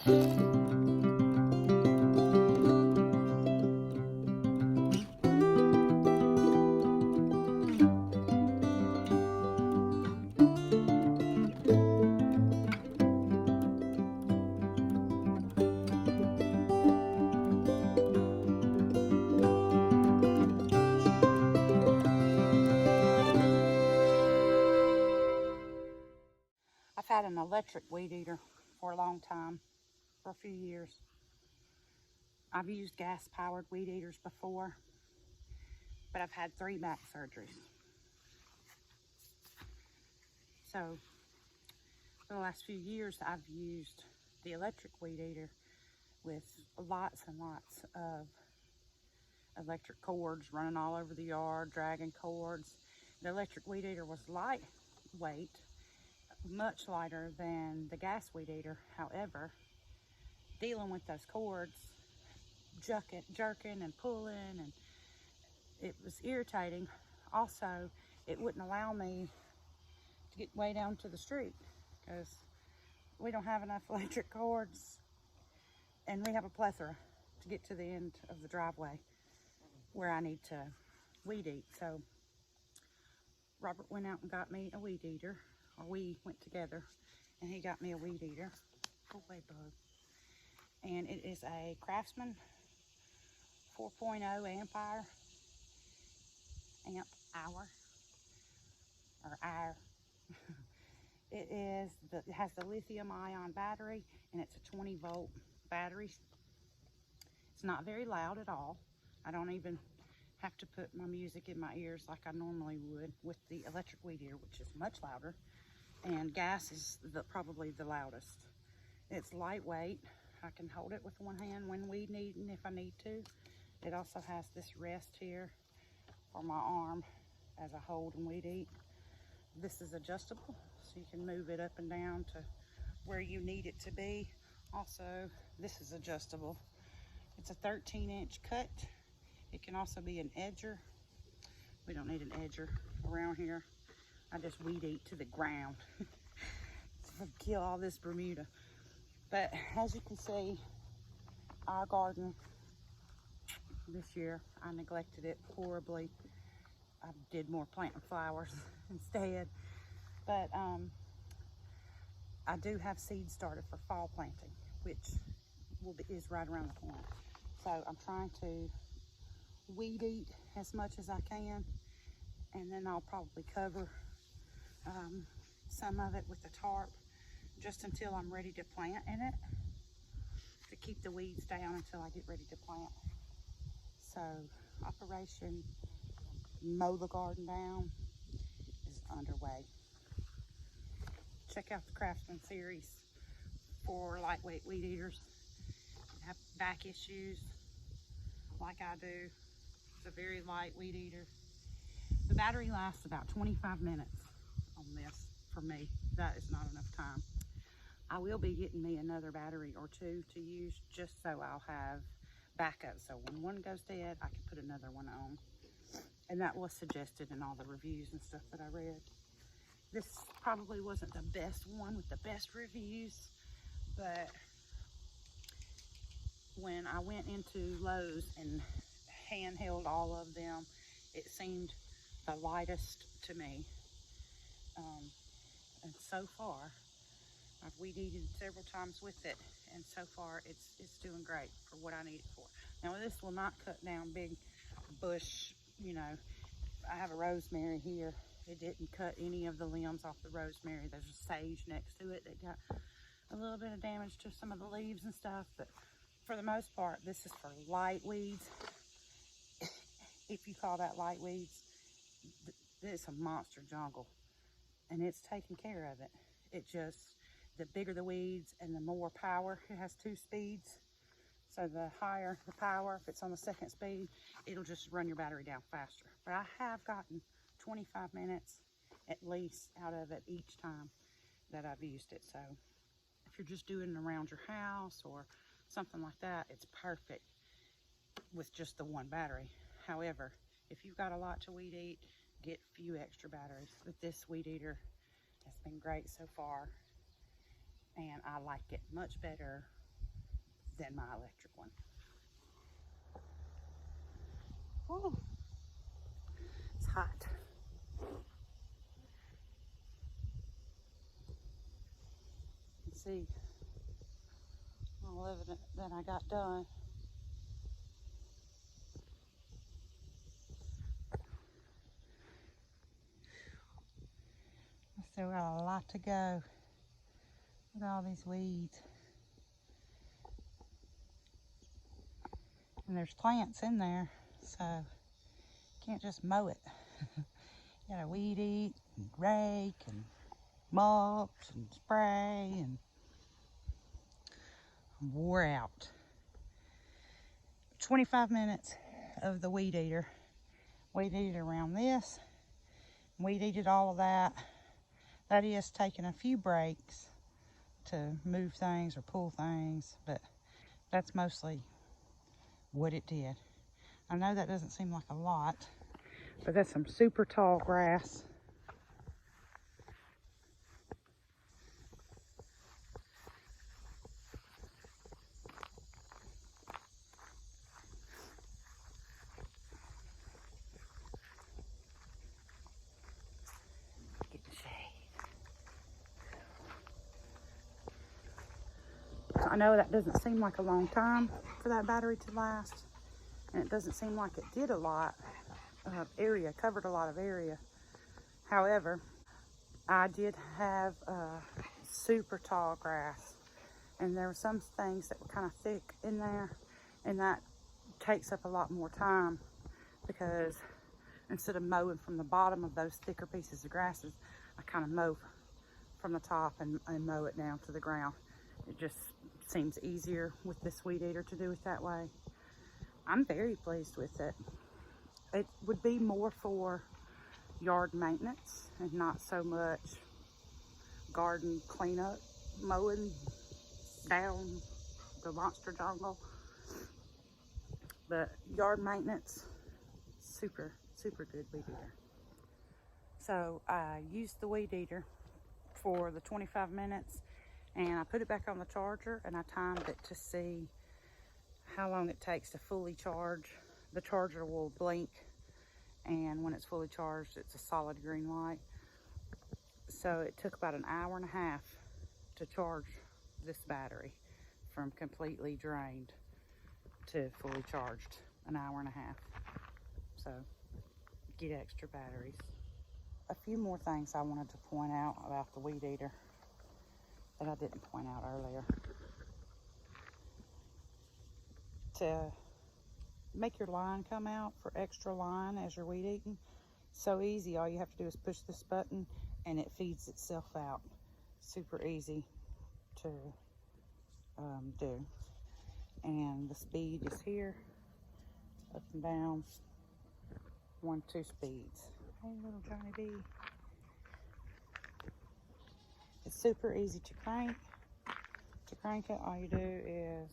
I've had an electric weed eater for a long time, for a few years. I've used gas-powered weed eaters before, but I've had 3 back surgeries. So, for the last few years, I've used the electric weed eater with lots and lots of electric cords running all over the yard, dragging cords. The electric weed eater was lightweight, much lighter than the gas weed eater. However, dealing with those cords, jerking and pulling, and it was irritating. Also, it wouldn't allow me to get way down to the street because we don't have enough electric cords, and we have a plethora to get to the end of the driveway where I need to weed eat. So Robert went out and got me a weed eater, or we went together, and he got me a weed eater. Go away, bug. And it is a Craftsman 4.0 amp hour, or hour. It has the lithium ion battery, and it's a 20-volt battery. It's not very loud at all. I don't even have to put my music in my ears like I normally would with the electric weed eater, which is much louder. And gas is probably the loudest. It's lightweight. I can hold it with one hand when weed eating if I need to. It also has this rest here for my arm as I hold and weed eat. This is adjustable, so you can move it up and down to where you need it to be. Also, this is adjustable. It's a 13-inch cut. It can also be an edger. We don't need an edger around here. I just weed eat to the ground. Kill all this Bermuda. But as you can see, our garden this year, I neglected it horribly. I did more planting flowers instead. But I do have seeds started for fall planting, which is right around the corner. So I'm trying to weed eat as much as I can, and then I'll probably cover some of it with a tarp just until I'm ready to plant in it, to keep the weeds down until I get ready to plant. So Operation Mow the Garden Down is underway. Check out the Craftsman series for lightweight weed eaters. If you have back issues like I do, it's a very light weed eater. The battery lasts about 25 minutes on this for me. That is not enough time. I will be getting me another battery or 2 to use, just so I'll have backup. So when one goes dead, I can put another one on. And that was suggested in all the reviews and stuff that I read. This probably wasn't the best one with the best reviews, but when I went into Lowe's and handheld all of them, it seemed the lightest to me. And so far, I've weed eated several times with it, and so far it's doing great for what I need it for. Now this will not cut down big bush, you know. I have a rosemary here. It didn't cut any of the limbs off the rosemary. There's a sage next to it that got a little bit of damage to some of the leaves and stuff, but for the most part, this is for light weeds. If you call that light weeds, it's a monster jungle, and it's taking care of it. It just, the bigger the weeds and the more power, it has 2 speeds. So the higher the power, if it's on the 2nd speed, it'll just run your battery down faster. But I have gotten 25 minutes at least out of it each time that I've used it. So if you're just doing it around your house or something like that, it's perfect with just the one battery. However, if you've got a lot to weed eat, get a few extra batteries. But this weed eater has been great so far, and I like it much better than my electric one. Oh, it's hot. Let's see all of it that I got done. I still got a lot to go with all these weeds. And there's plants in there, so you can't just mow it. You gotta weed eat, and rake, and mulch, and spray, and I'm wore out. 25 minutes of the weed eater. Weed eated around this, weed eated all of that. That is taking a few breaks to move things or pull things, but that's mostly what it did. I know that doesn't seem like a lot, but that's some super tall grass. Get the shade. So I know that doesn't seem like a long time for that battery to last, and it doesn't seem like it did a lot of area, covered a lot of area. However, I did have super tall grass, and there were some things that were kind of thick in there, and that takes up a lot more time, because instead of mowing from the bottom of those thicker pieces of grasses, I kind of mow from the top and mow it down to the ground. It just seems easier with this weed eater to do it that way. I'm very pleased with it. It would be more for yard maintenance and not so much garden cleanup, mowing down the monster jungle. But yard maintenance, super good weed eater. So I used the weed eater for the 25 minutes, and I put it back on the charger, and I timed it to see how long it takes to fully charge. The charger will blink, and when it's fully charged, it's a solid green light. So it took about an hour and a half to charge this battery from completely drained to fully charged. An hour and a half. So get extra batteries. A few more things I wanted to point out about the weed eater that I didn't point out earlier. To make your line come out for extra line as you're weed eating, so easy. All you have to do is push this button and it feeds itself out. Super easy to do. And the speed is here, up and down, 1, 2 speeds. Hey, little Johnny B. It's super easy to crank. To crank it, all you do is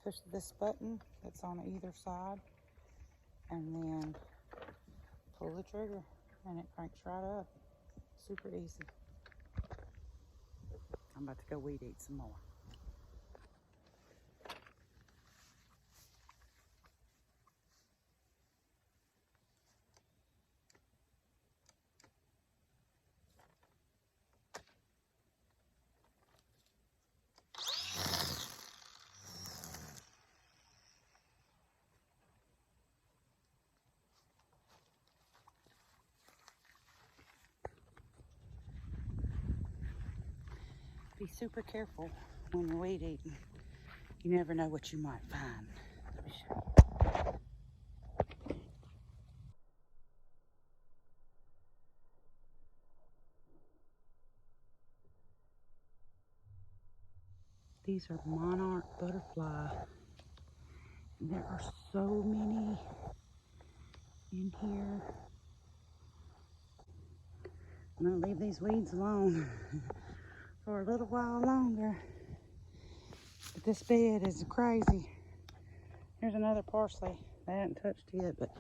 push this button that's on either side, and then pull the trigger, and it cranks right up. Super easy. I'm about to go weed eat some more. Be super careful when you're weed eating. You never know what you might find. Let me show you. These are monarch butterfly. And there are so many in here. I'm gonna leave these weeds alone for a little while longer. But this bed is crazy. Here's another parsley I haven't touched yet, but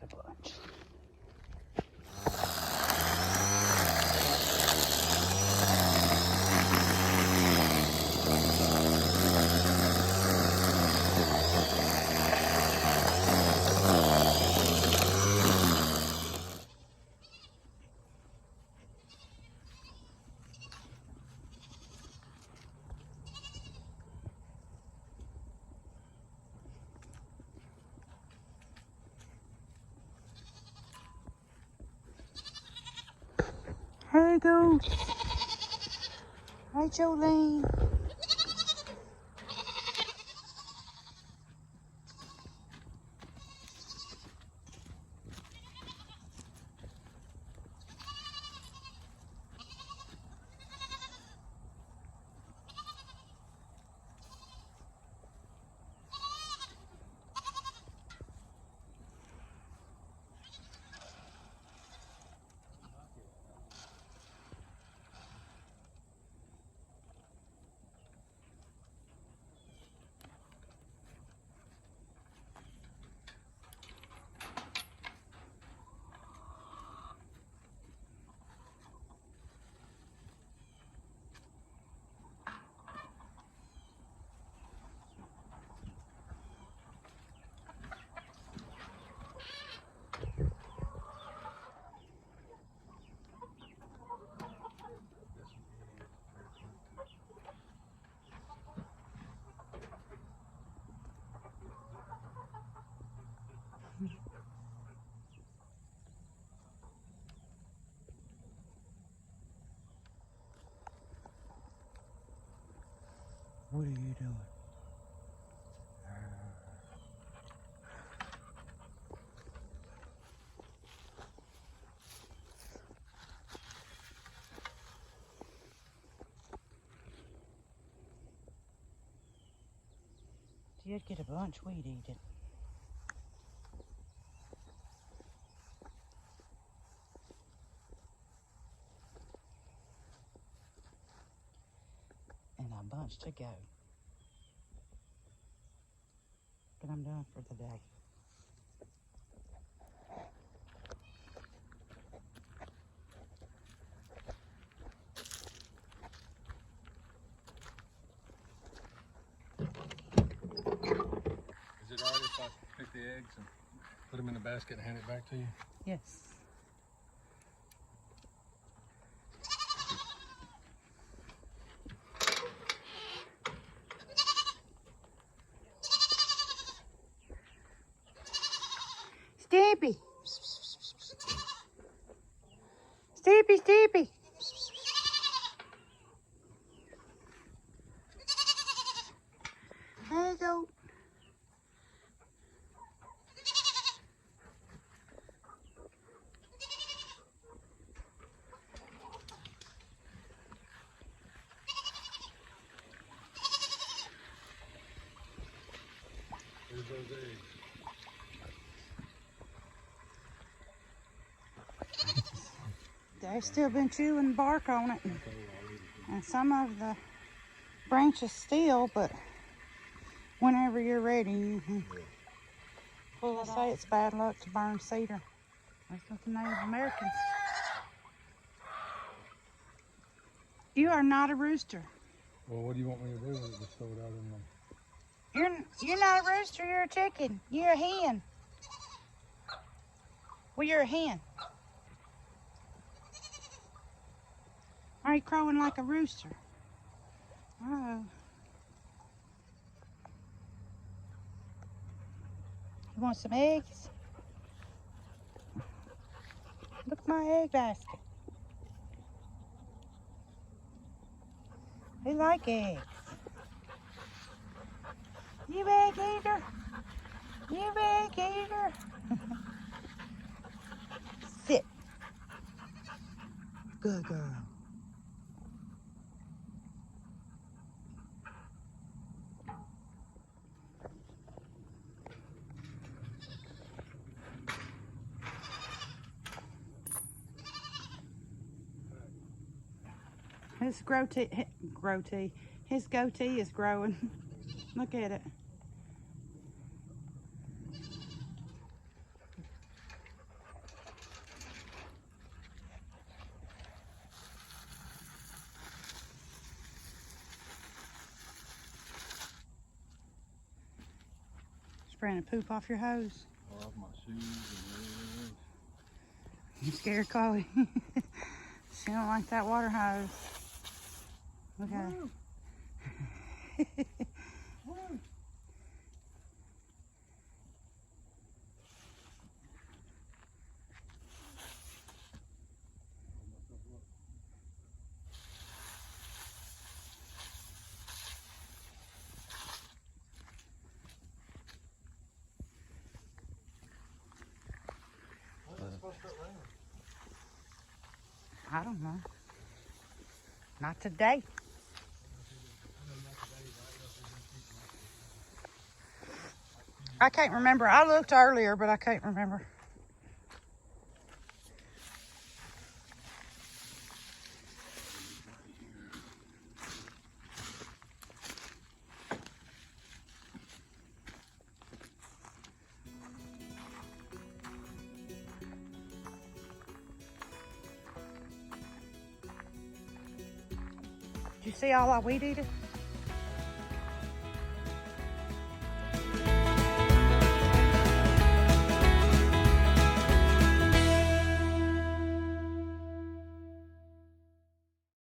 a bunch. Here you go. Hi, Jolene. What are you doing? Did get a bunch weed eaten. And a bunch to go. But I'm done for the day. Is it all right if I pick the eggs and put them in the basket and hand it back to you? Yes. Steepy. Steepy, Steepy. There you go. Here's those eggs. They've still been chewing bark on it. And some of the branches still, but whenever you're ready, you can. Well, I say it's bad luck to burn cedar. That's what the Native Americans. You are not a rooster. Well, what do you want me to do with it? Just throw it out in the... You're not a rooster, you're a chicken. You're a hen. Well, you're a hen. Are you crowing like a rooster? Uh-oh. You want some eggs? Look at my egg basket. They like eggs. You egg eater. You egg eater. Sit. Good girl. His his goatee is growing. Look at it. spraying poop off your hose. Or off my shoes and everything. You scared Chloe. She don't like that water hose. Look at her. I don't know. Not today. I can't remember. I looked earlier, but I can't remember. Did you see all I weed eated?